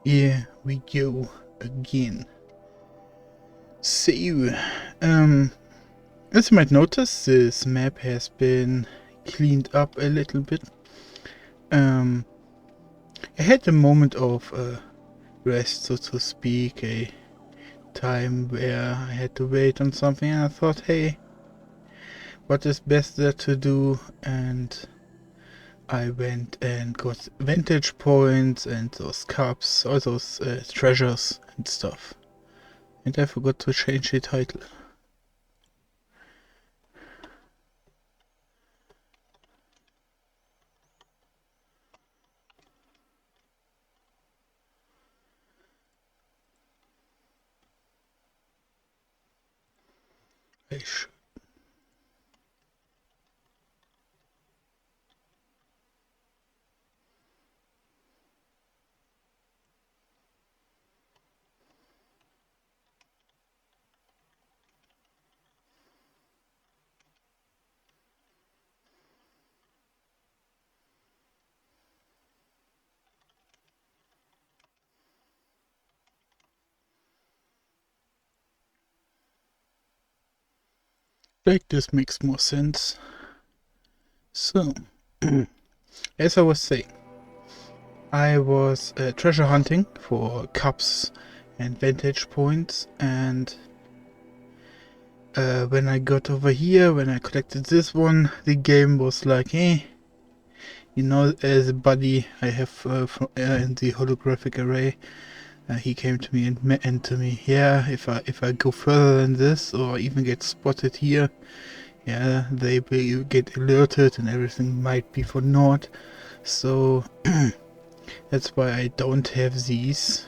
Here we go again. So, as you might notice, this map has been cleaned up a little bit. I had a moment of rest, so to speak, a time where I had to wait on something, and I thought, hey, what is best there to do? And I went and got vantage points and those cups, all those treasures and stuff. And I forgot to change the title. I should. Like this makes more sense. So, as I was saying, I was treasure hunting for cups and vantage points, and when I got over here, when I collected this one, the game was like, hey, you know, as a buddy I have in the holographic array, he came to me and to me, yeah, if I go further than this or even get spotted here, yeah, they will get alerted and everything might be for naught. So that's why I don't have these.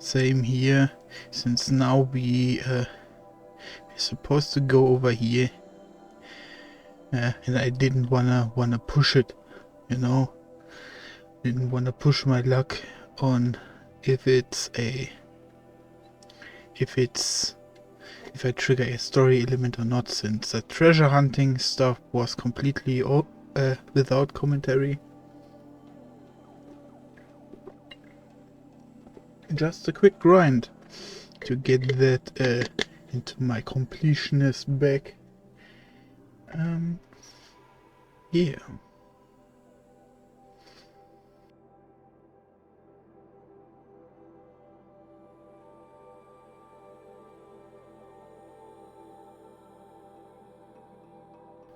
Same here, since now we're supposed to go over here, and I didn't wanna push it, you know. Didn't wanna push my luck on if I trigger a story element or not, since the treasure hunting stuff was completely without commentary. Just a quick grind to get that into my completionist bag. Yeah.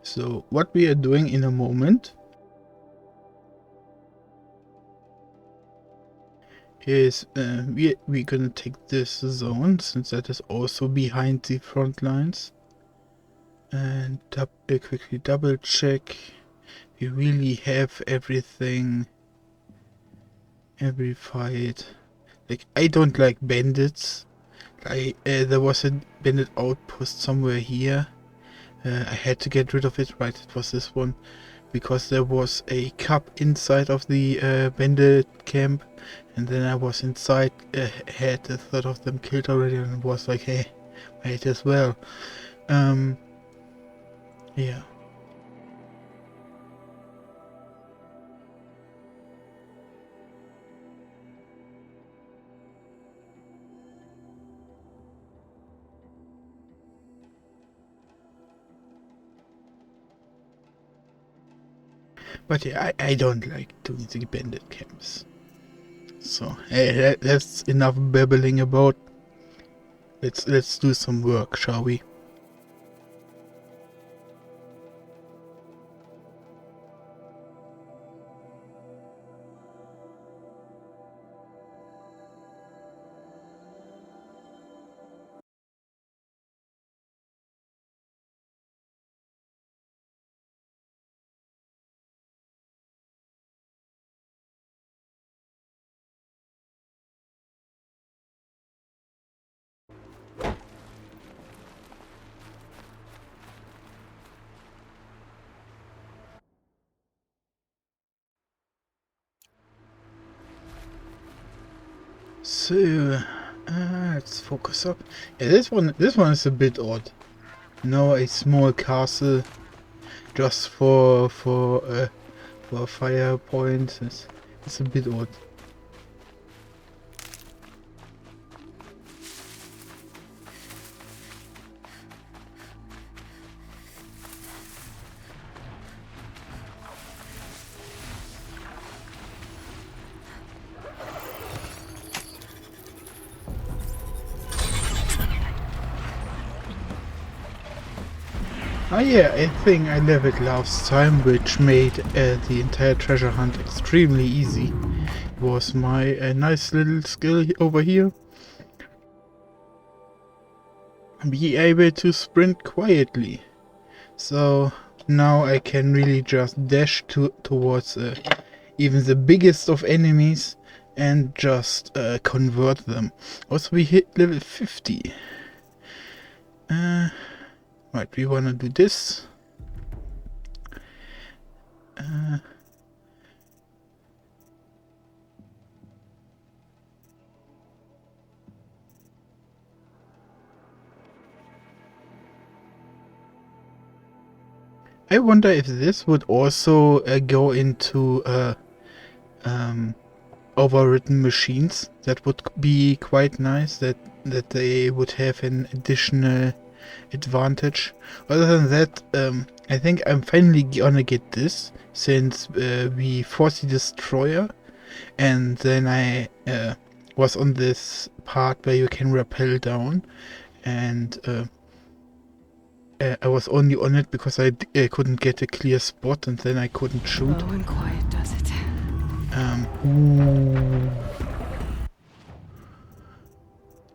So what we are doing in a moment is we're gonna take this zone, since that is also behind the front lines, and quickly double check we really have everything, every fight. Like, I don't like bandits. There was a bandit outpost somewhere here. I had to get rid of it, right, it was this one, because there was a cup inside of the bandit camp, and then I was inside, had a third of them killed already, and was like, hey, might as well. Yeah. But yeah, I don't like doing the bandit camps. So, hey, that's enough babbling about. Let's do some work, shall we? So, let's focus up. Yeah, this one is a bit odd. You know, a small castle just for a fire point. It's a bit odd. Oh yeah, I think I leveled last time, which made the entire treasure hunt extremely easy. It was my nice little skill over here. Be able to sprint quietly. So now I can really just dash towards even the biggest of enemies and just convert them. Also we hit level 50. Right, we wanna do this. I wonder if this would also go into overwritten machines. That would be quite nice, that they would have an additional advantage. Other than that, I think I'm finally gonna get this, since we force the destroyer, and then I was on this part where you can rappel down, and I was only on it because I couldn't get a clear spot, and then I couldn't shoot. Slow and quiet does it. Ooh.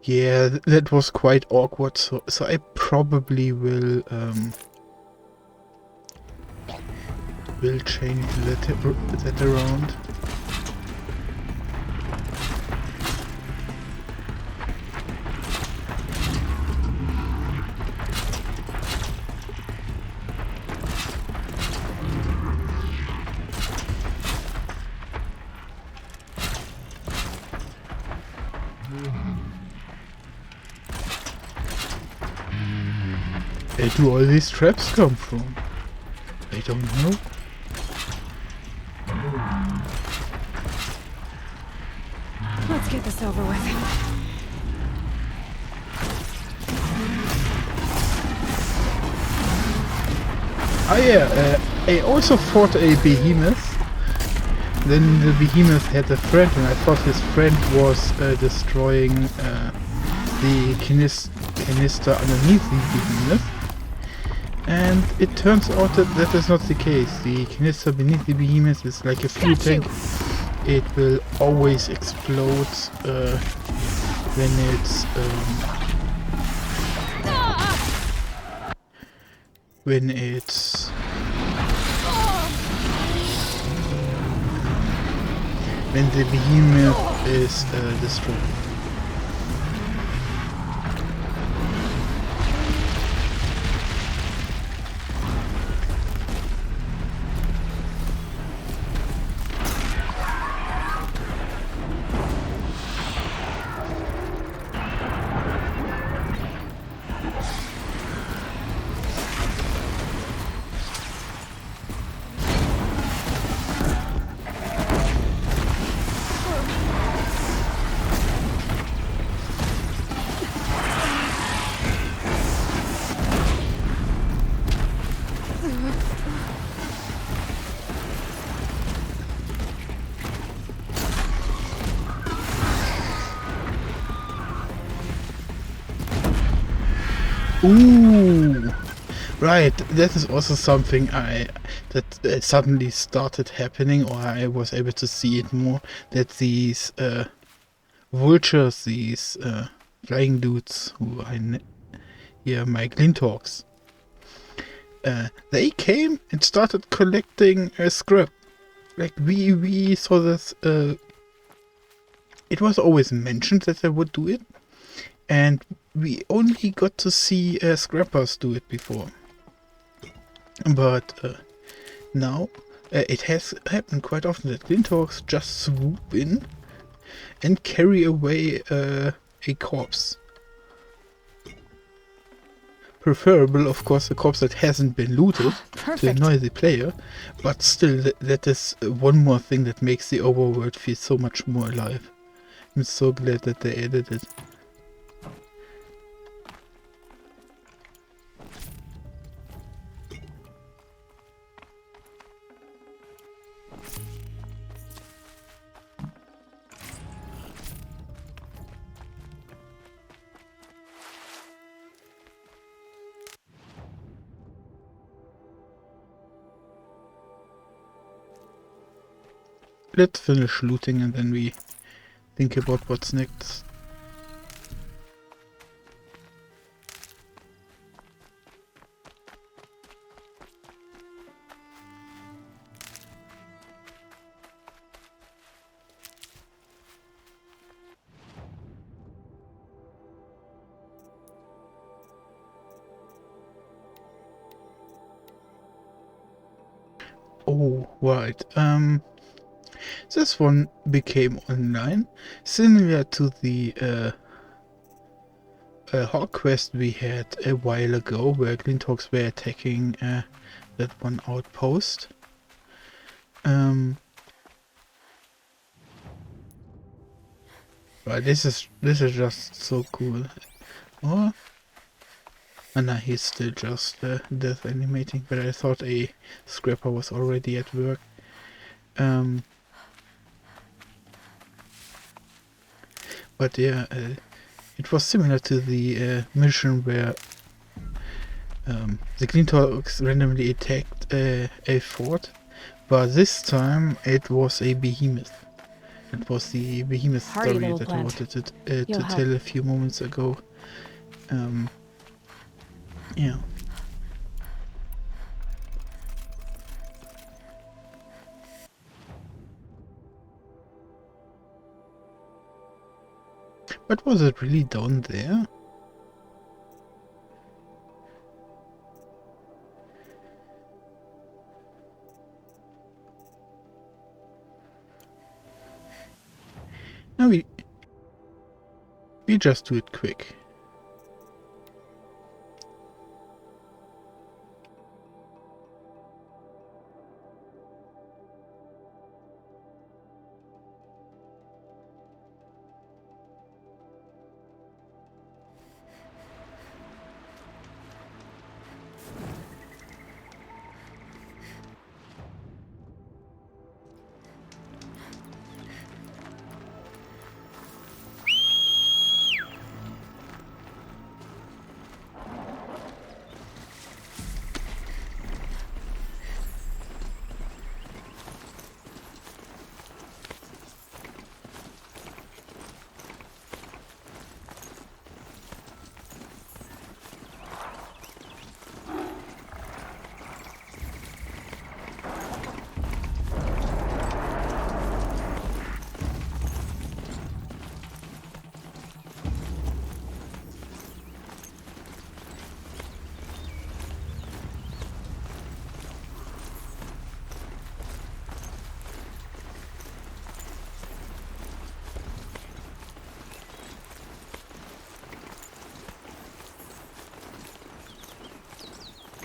Yeah, that was quite awkward. So I probably will change that around. Where do all these traps come from? I don't know. Let's get this over with. Ah yeah, I also fought a behemoth. Then the behemoth had a friend, and I thought his friend was destroying the canister underneath the behemoth. And it turns out that that is not the case. The canister beneath the behemoth is like a fuel tank. It will always explode when it's when the behemoth is destroyed. Ooh, right. That is also something that suddenly started happening, or I was able to see it more. That these vultures, these flying dudes who hear my Glinthawks, they came and started collecting scrap. Like we saw this. It was always mentioned that they would do it, and we only got to see scrappers do it before. But now it has happened quite often that Glinthawks just swoop in and carry away a corpse. Preferable, of course, a corpse that hasn't been looted to annoy the player, but still, that is one more thing that makes the overworld feel so much more alive. I'm so glad that they added it. let's finish looting and then we think about what's next. Oh, right. This one became online, similar to the Hawk quest we had a while ago, where Glinthawks were attacking that one outpost. Right, this is just so cool. Oh, and now he's still just death animating, but I thought a scrapper was already at work. But yeah, it was similar to the mission where the Glinthawks randomly attacked a fort, but this time it was a behemoth. It was the behemoth Hardy story little that I plant. wanted to You'll help. tell a few moments ago. Yeah. But was it really down there? No, we just do it quick.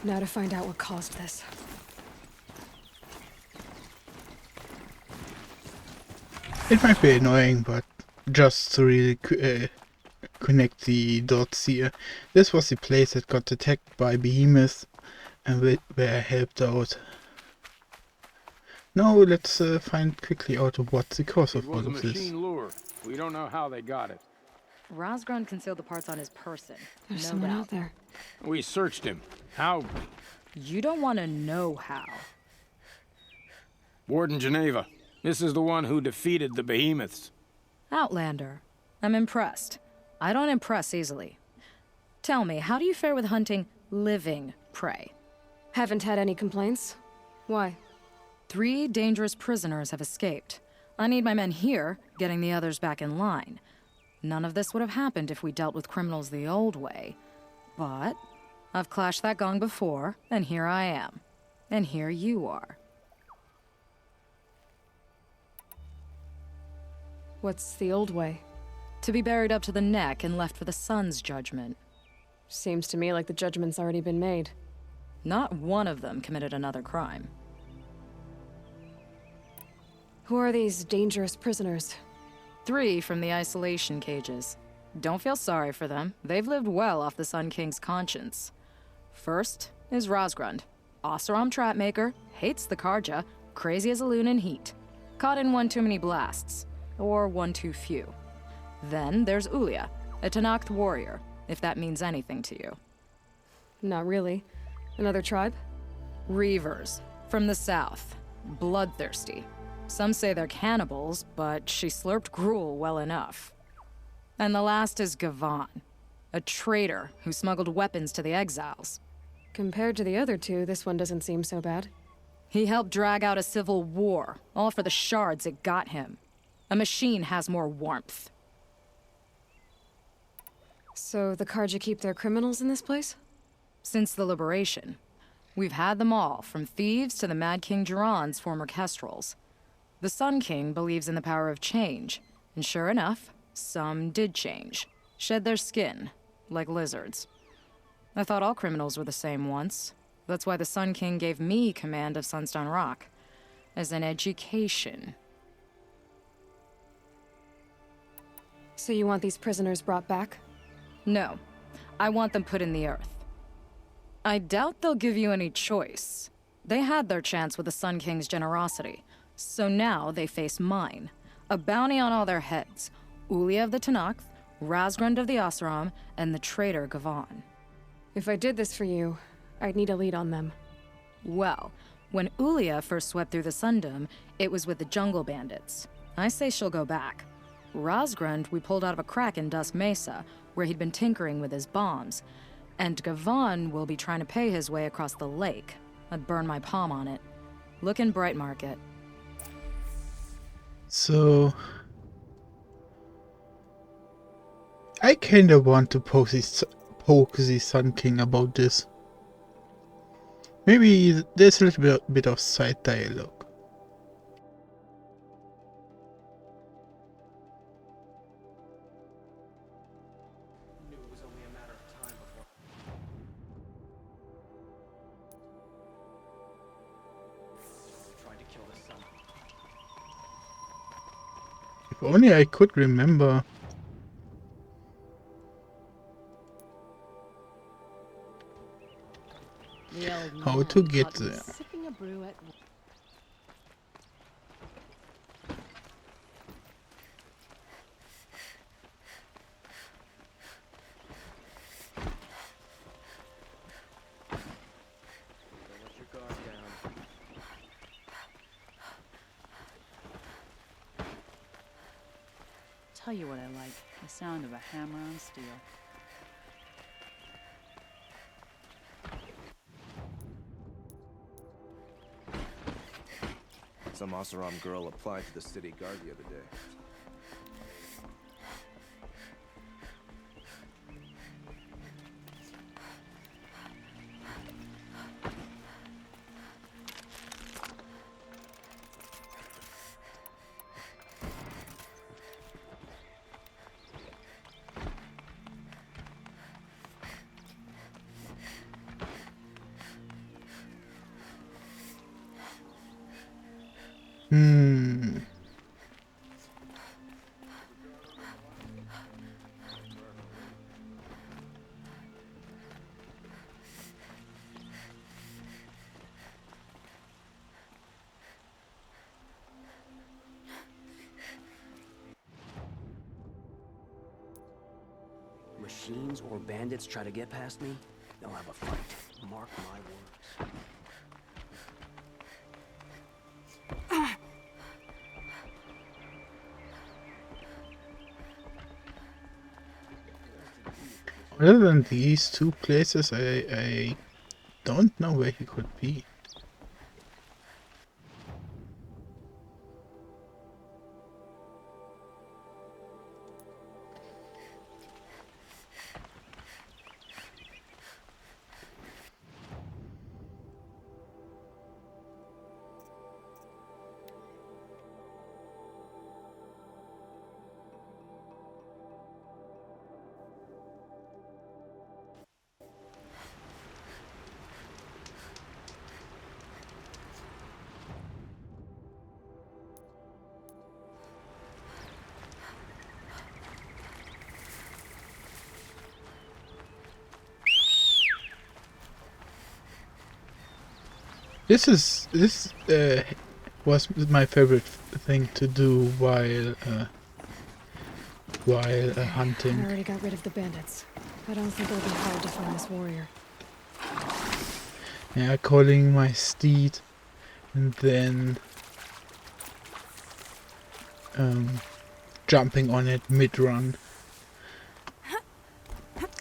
Now to find out what caused this. It might be annoying, but just to really connect the dots here. This was the place that got attacked by behemoths and where I helped out. Now let's find quickly out what's the cause of all It was of a this. machine lure. We don't know how they got it. Rosgrund concealed the parts on his person. There's no someone doubt. out there. We searched him. How? You don't want to know how. Warden Geneva. This is the one who defeated the behemoths. Outlander. I'm impressed. I don't impress easily. Tell me, how do you fare with hunting living prey? Haven't had any complaints? Why? 3 dangerous prisoners have escaped. I need my men here, getting the others back in line. None of this would have happened if we dealt with criminals the old way. But I've clashed that gong before, and here I am. And here you are. What's the old way? To be buried up to the neck and left for the sun's judgment. Seems to me like the judgment's already been made. Not one of them committed another crime. Who are these dangerous prisoners? 3 from the isolation cages. Don't feel sorry for them. They've lived well off the Sun King's conscience. First is Rosgrund. Oseram Trapmaker, hates the Karja, crazy as a loon in heat. Caught in one too many blasts. Or one too few. Then there's Ulia, a Tenakth warrior, if that means anything to you. Not really. Another tribe? Reavers, from the south. Bloodthirsty. Some say they're cannibals, but she slurped gruel well enough. And the last is Gavan, a traitor who smuggled weapons to the exiles. Compared to the other two, this one doesn't seem so bad. He helped drag out a civil war, all for the shards it got him. A machine has more warmth. So the Carja keep their criminals in this place? Since the liberation, we've had them all, from thieves to the Mad King Jiran's former kestrels. The Sun King believes in the power of change, and sure enough, some did change. Shed their skin, like lizards. I thought all criminals were the same once. That's why the Sun King gave me command of Sunstone Rock. As an education. So you want these prisoners brought back? No. I want them put in the earth. I doubt they'll give you any choice. They had their chance with the Sun King's generosity. So now they face mine. A bounty on all their heads. Ulia of the Tenakth, Razgrund of the Oseram, and the traitor Gavan. If I did this for you, I'd need a lead on them. Well, when Ulia first swept through the Sundom, it was with the jungle bandits. I say she'll go back. Razgrund we pulled out of a crack in Dusk Mesa, where he'd been tinkering with his bombs. And Gavan will be trying to pay his way across the lake. I'd burn my palm on it. Look in Bright Market. So I kinda want to poke the Sun King about this. Maybe there's a little bit of side dialogue. If only I could remember. How to get there. Tell you what I like, the sound of a hammer on steel. Some Oseram girl applied to the city guard the other day. Machines or bandits try to get past me, they'll have a fight. Mark my words. Other than these two places, I don't know where he could be. This was my favorite thing to do while hunting. I already got rid of the bandits. I don't think it'll be hard to find this warrior. Yeah, calling my steed, and then jumping on it mid-run.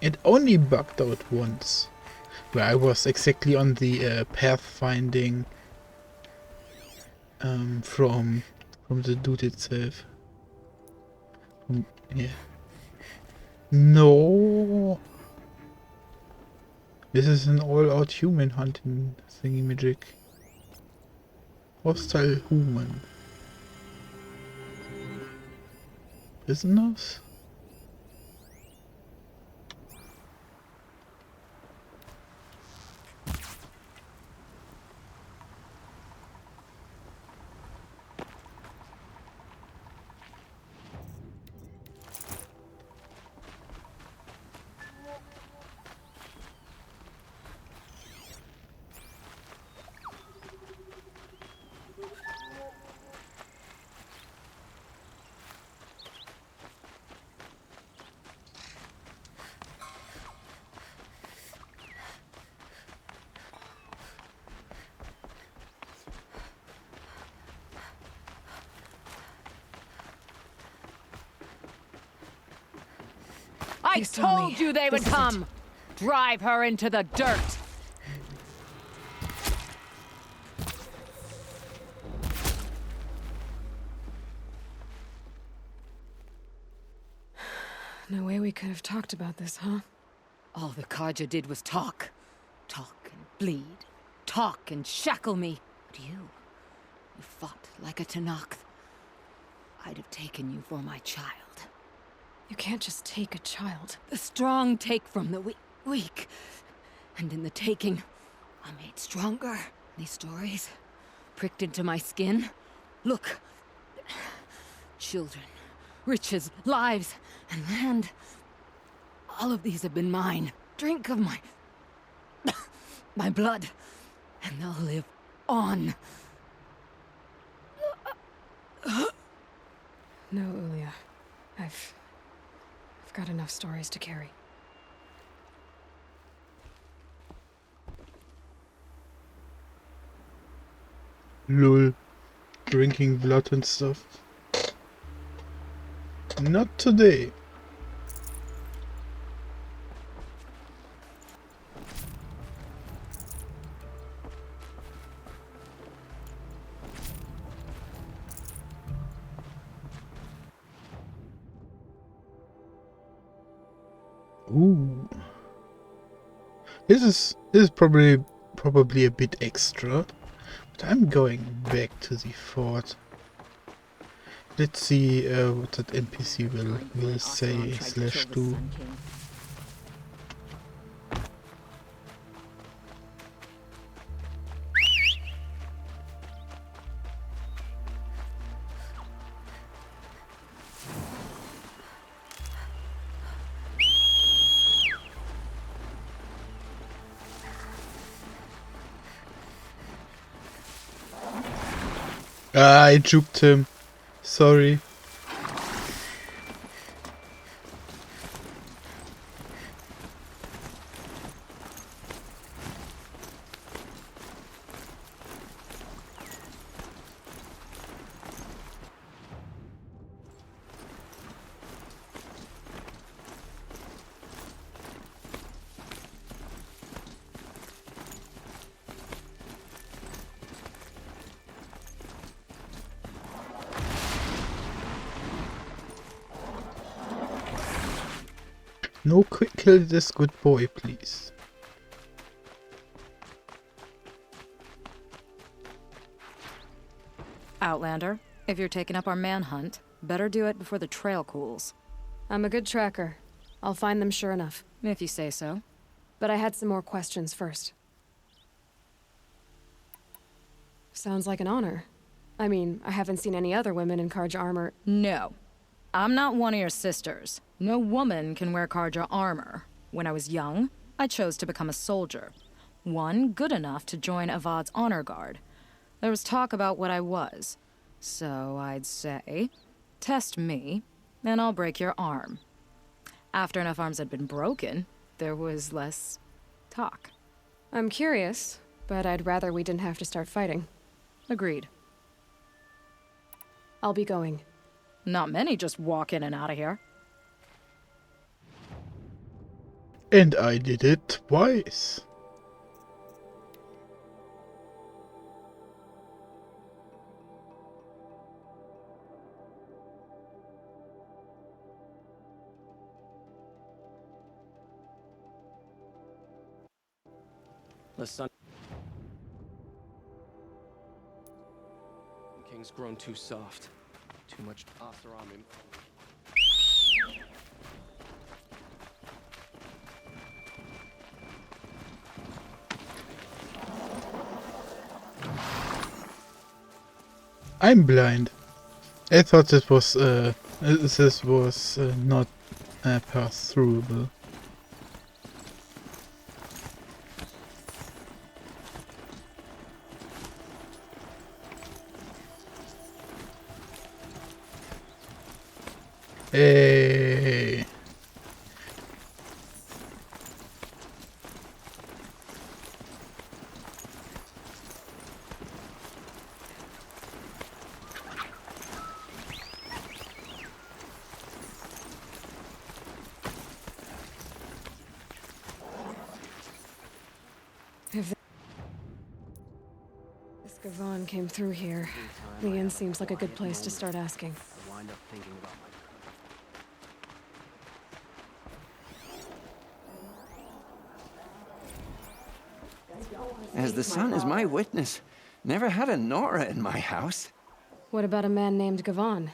It only bugged out once, where I was exactly on the pathfinding from the dude itself. Yeah. No. This is an all-out human hunting thingy-magic. Hostile human. Prisoners? I They saw told me. you they would This is it. come! Drive her into the dirt! No way we could have talked about this, huh? All the Karja did was talk. Talk and bleed. Talk and shackle me. But you fought like a Tanakh. I'd have taken you for my child. You can't just take a child. The strong take from the weak. And in the taking, I'm made stronger. These stories pricked into my skin. Look. Children, riches, lives, and land. All of these have been mine. Drink of my... my blood. And they'll live on. No, Ulia. I've got enough stories to carry. Lol. Drinking blood and stuff. Not today. Ooh. This is probably a bit extra, but I'm going back to the fort. Let's see what that NPC will say slash do. Ah, I juked him. Sorry. No, quick kill this good boy, please. Outlander, if you're taking up our manhunt, better do it before the trail cools. I'm a good tracker. I'll find them sure enough. If you say so. But I had some more questions first. Sounds like an honor. I mean, I haven't seen any other women in Karja armor. No. I'm not one of your sisters. No woman can wear Karja armor. When I was young, I chose to become a soldier. One good enough to join Avad's honor guard. There was talk about what I was. So I'd say, test me, and I'll break your arm. After enough arms had been broken, there was less talk. I'm curious, but I'd rather we didn't have to start fighting. Agreed. I'll be going. Not many just walk in and out of here. And I did it twice. The Sun King's grown too soft. Too much Oseram in. I'm blind. I thought this was not pass throughable. Hey. If this Gavan came through here, the inn seems like a good place to start asking. I wind up thinking about my As the sun is my witness, never had a Nora in my house. What about a man named Gavan?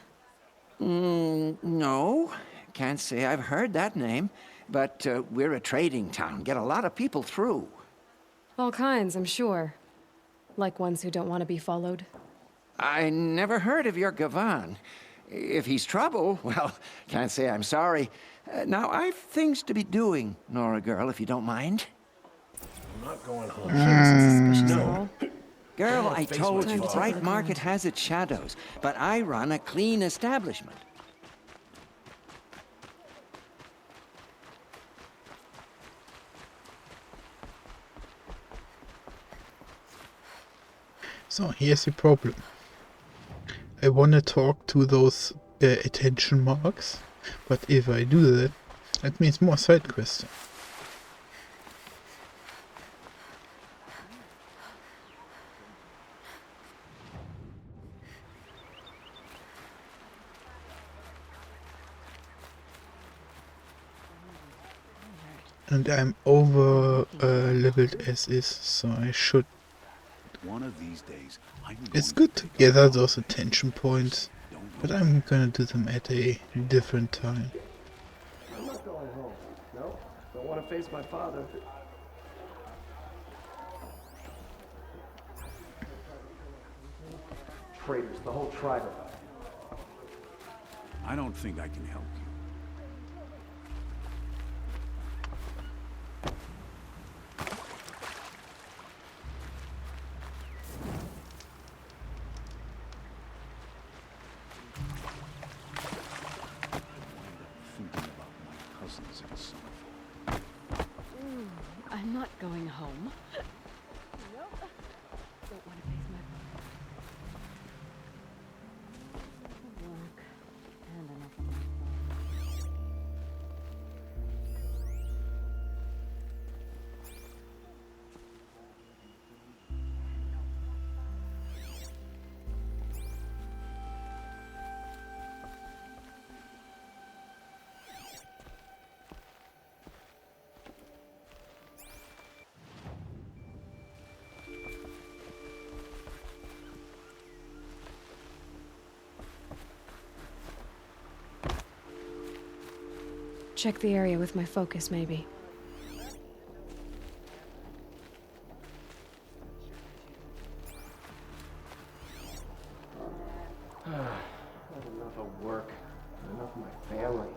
No, can't say I've heard that name, but we're a trading town, get a lot of people through. All kinds, I'm sure. Like ones who don't want to be followed. I never heard of your Gavan. If he's trouble, well, can't say I'm sorry. Now, I've things to be doing, Nora girl, if you don't mind. I'm not going home. He wasn't suspicious at all. Girl, I face told my you, father. Bright Market has its shadows, but I run a clean establishment. So here's the problem. I want to talk to those attention marks, but if I do that, that means more side quests. And I'm over leveled as is, so I should. One of these days, I'm It's going good to gather those attention points, but I'm gonna do them at a different time. I'm not going home. No, don't want to face my father. Traitors, the whole tribe of them. I don't think I can help you. Thinking about my cousins and son. I'm not going home. Nope. Don't want to face my work and enough of my phone. Check the area with my focus, maybe. I've had enough of work, enough of my family.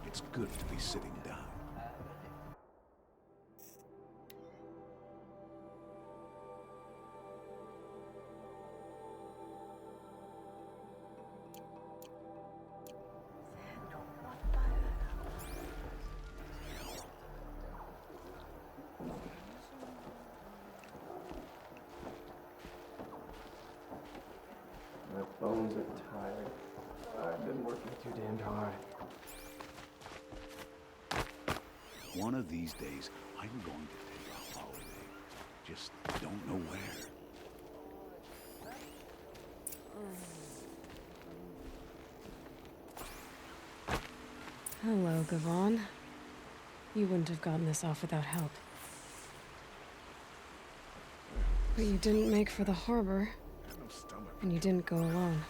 It's good to be sitting down. too damned hard. One of these days, I'm going to take a holiday. Just don't know where. Hello, Gavon. You wouldn't have gotten this off without help. But you didn't make for the harbor, and you didn't go alone.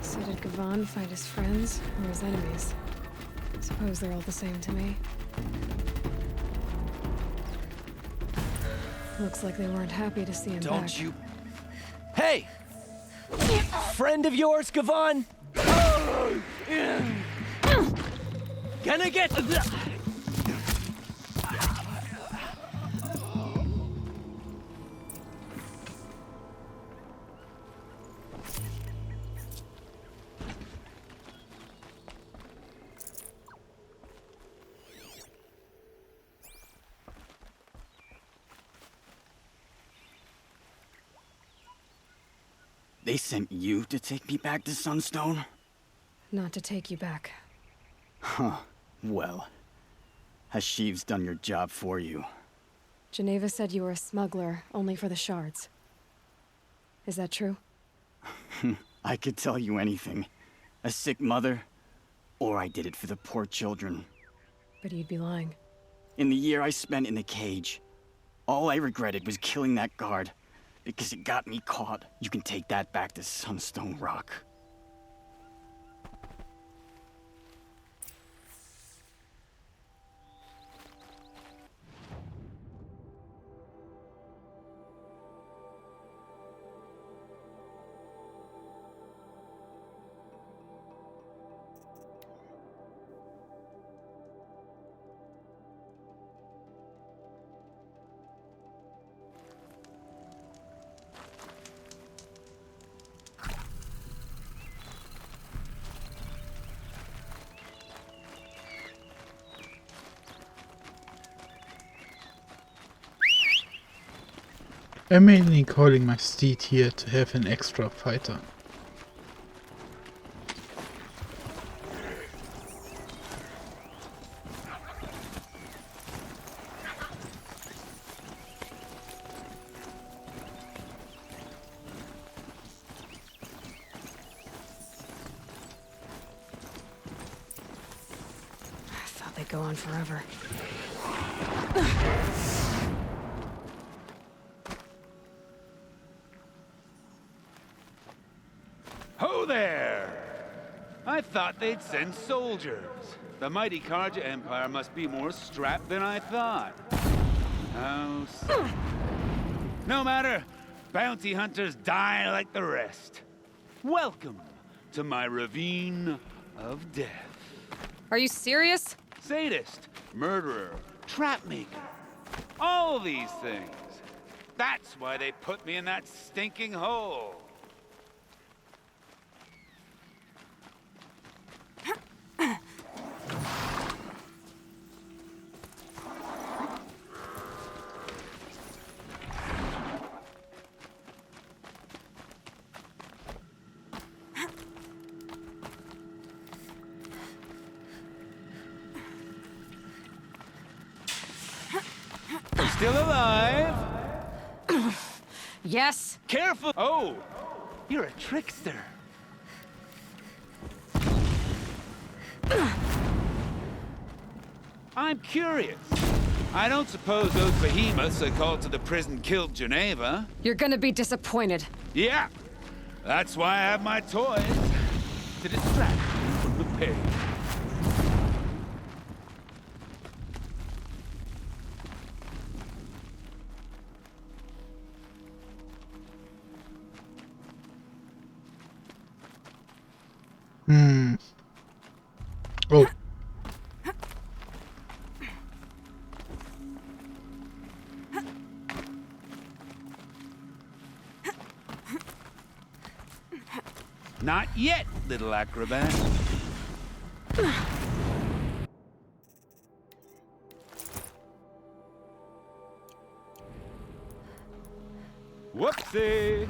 So did Gavon find his friends or his enemies? Suppose they're all the same to me. Looks like they weren't happy to see him back. Don't you... Hey! Friend of yours, Gavon? Gonna get... They sent you to take me back to Sunstone? Not to take you back. Huh. Well, has Sheeves done your job for you? Geneva said you were a smuggler, only for the shards. Is that true? I could tell you anything. A sick mother, or I did it for the poor children. But you'd be lying. In the year I spent in the cage, all I regretted was killing that guard. Because it got me caught. You can take that back to Sunstone Rock. I'm mainly calling my steed here to have an extra fighter. I thought they'd go on forever. Ho there! I thought they'd send soldiers. The mighty Carja Empire must be more strapped than I thought. How sad. No matter. Bounty hunters die like the rest. Welcome to my ravine of death. Are you serious? Sadist, murderer, trapmaker. All these things. That's why they put me in that stinking hole. Still alive? Yes. Careful! Oh, you're a trickster. I'm curious. I don't suppose those behemoths that called to the prison killed Geneva? You're gonna be disappointed. Yeah. That's why I have my toys, to distract you from the pain. Oh. Not yet, little acrobat. Whoopsie!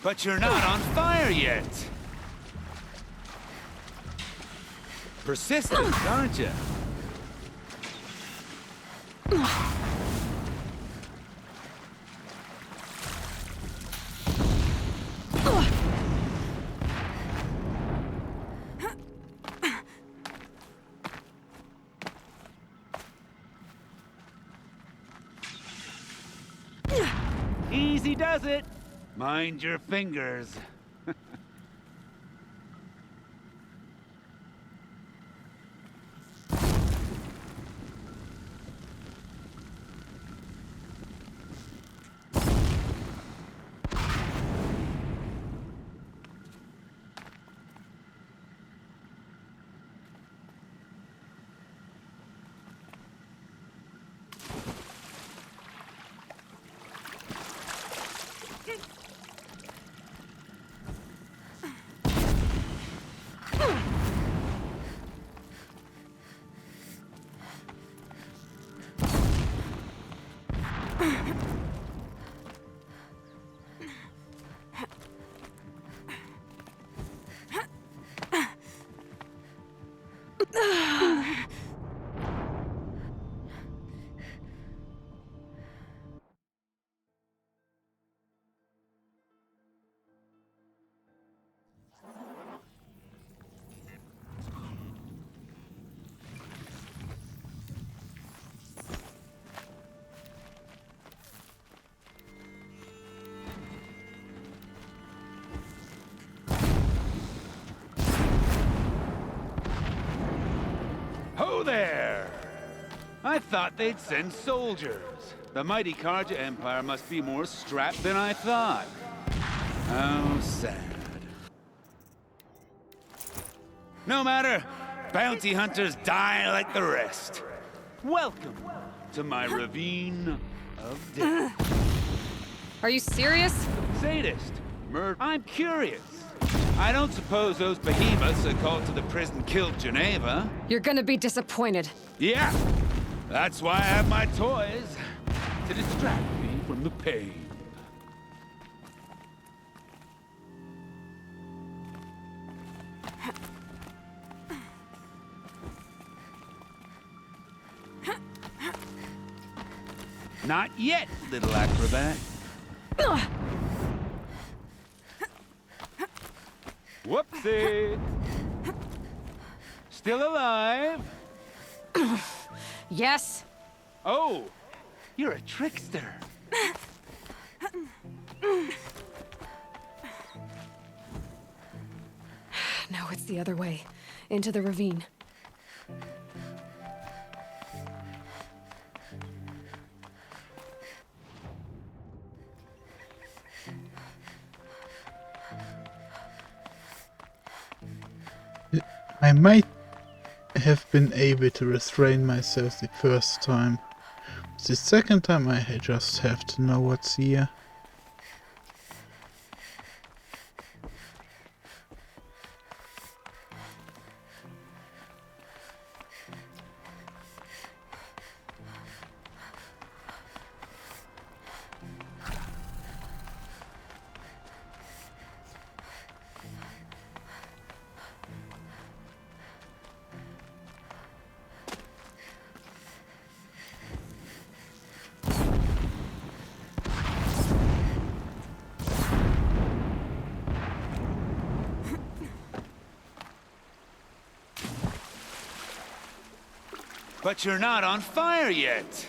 But you're not on fire yet. Persistent, aren't you? Easy does it. Mind your fingers. Ho there! I thought they'd send soldiers. The mighty Carja Empire must be more strapped than I thought. How sad. No matter, bounty hunters die like the rest. Welcome to my ravine of death. Are you serious? Sadist, murder. I'm curious. I don't suppose those behemoths that called to the prison killed Geneva. You're gonna be disappointed. Yeah, that's why I have my toys, to distract me from the pain. Not yet, little acrobat. Whoopsie! Still alive? Yes? Oh, you're a trickster. No, it's the other way. Into the ravine. I might have been able to restrain myself the first time. The second time I just have to know what's here. But you're not on fire yet.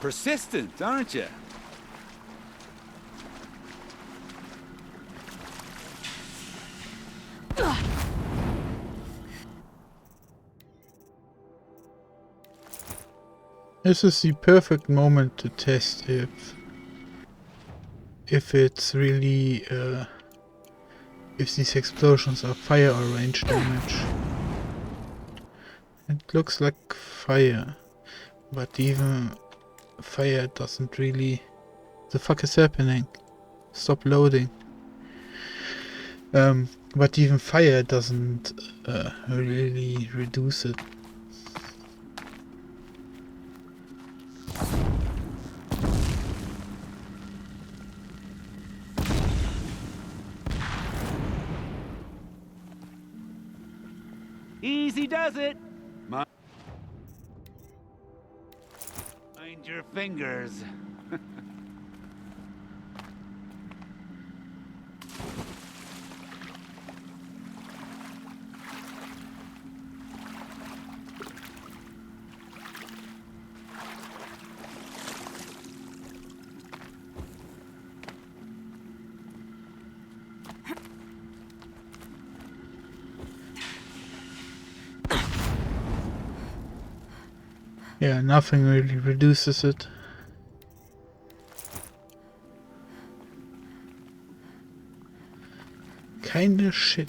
Persistent, aren't you? This is the perfect moment to test if it's really if these explosions are fire or range damage. It looks like fire, but even fire doesn't really... The fuck is happening? Stop loading. But even fire doesn't really reduce it. Easy does it. Mind your fingers. Yeah, nothing really reduces it. Kinda shit.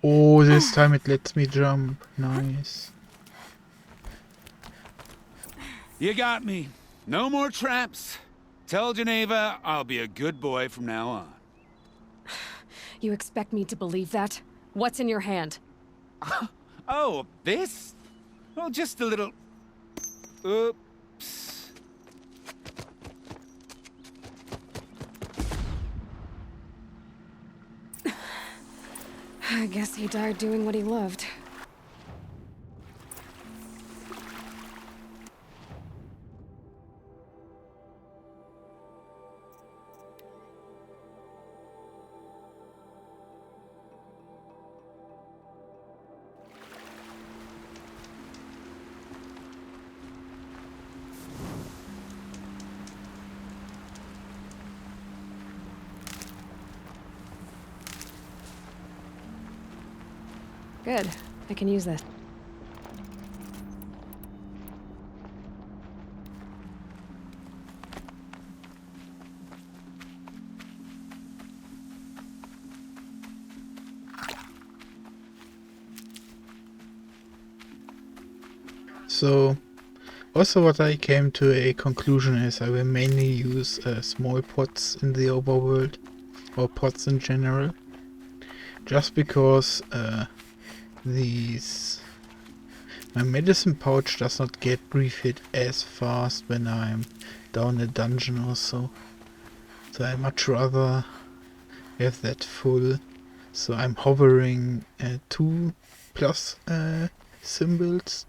Oh, this time it lets me jump. Nice. You got me. No more traps. Tell Geneva I'll be a good boy from now on. You expect me to believe that? What's in your hand? Oh, this? Oh, just a little... Oops. I guess he died doing what he loved. Good. I can use this. So, also what I came to a conclusion is I will mainly use small pots in the overworld, or pots in general, just because my medicine pouch does not get refilled as fast when I'm down a dungeon or so. So I much rather have that full. So I'm hovering 2+ symbols,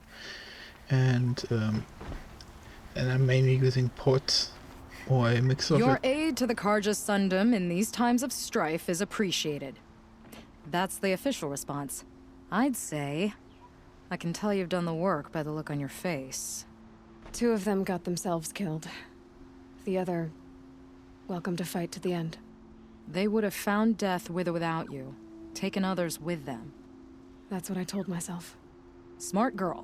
and I'm mainly using pots or a mix of Your it. aid to the Carja Sundom in these times of strife is appreciated. That's the official response. I'd say I can tell you've done the work by the look on your face. 2 of them got themselves killed. The other, welcome to fight to the end. They would have found death with or without you, taken others with them. That's what I told myself. Smart girl.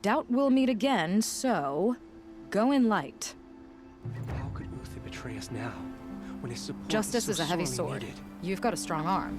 Doubt we'll meet again, so go in light. How could Uther betray us now, when his support Justice is is a heavy sorely sword. needed? You've got a strong arm.